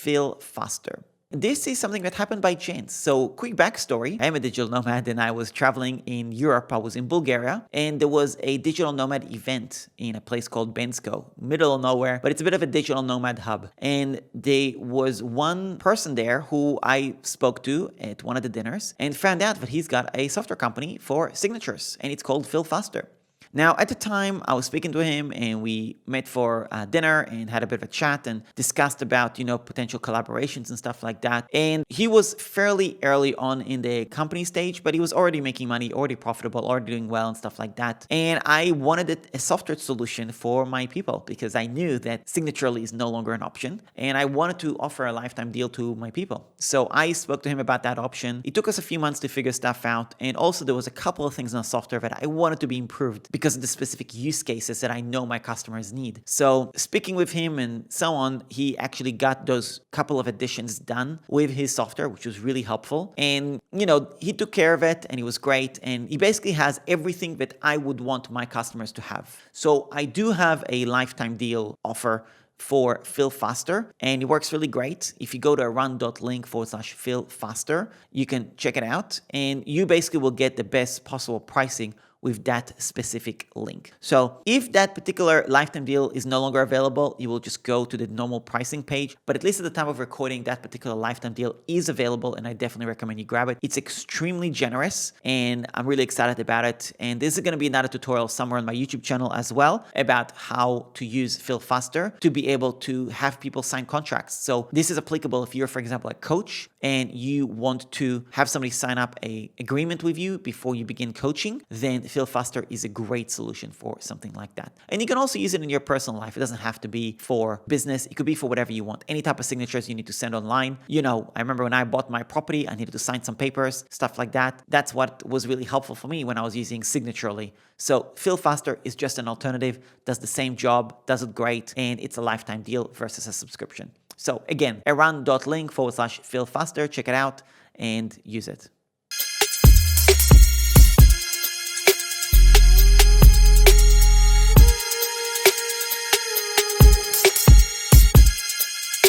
FillFaster. This is something that happened by chance. So quick backstory, I am a digital nomad and I was traveling in Europe. I was in Bulgaria and there was a digital nomad event in a place called Bensko, middle of nowhere, but it's a bit of a digital nomad hub. And there was one person there who I spoke to at one of the dinners and found out that he's got a software company for signatures and it's called FillFaster. Now, at the time, I was speaking to him and we met for dinner and had a bit of a chat and discussed about, potential collaborations and stuff like that. And he was fairly early on in the company stage, but he was already making money, already profitable, already doing well and stuff like that. And I wanted a software solution for my people because I knew that Signaturely is no longer an option. And I wanted to offer a lifetime deal to my people. So I spoke to him about that option. It took us a few months to figure stuff out. And also there was a couple of things in the software that I wanted to be improved because of the specific use cases that I know my customers need. So speaking with him and so on, he actually got those couple of additions done with his software, which was really helpful. And, he took care of it and it was great. And he basically has everything that I would want my customers to have. So I do have a lifetime deal offer for FillFaster and it works really great. If you go to run.link/FillFaster, you can check it out and you basically will get the best possible pricing with that specific link. So if that particular lifetime deal is no longer available, you will just go to the normal pricing page. But at least at the time of recording, that particular lifetime deal is available and I definitely recommend you grab it. It's extremely generous and I'm really excited about it. And this is going to be another tutorial somewhere on my YouTube channel as well about how to use FillFaster to be able to have people sign contracts. So this is applicable if you're, for example, a coach and you want to have somebody sign up an agreement with you before you begin coaching, then FillFaster is a great solution for something like that. And you can also use it in your personal life. It doesn't have to be for business. It could be for whatever you want. Any type of signatures you need to send online. I remember when I bought my property, I needed to sign some papers, stuff like that. That's what was really helpful for me when I was using Signaturely. So FillFaster is just an alternative, does the same job, does it great, and it's a lifetime deal versus a subscription. So again, run.link/FillFaster, check it out and use it.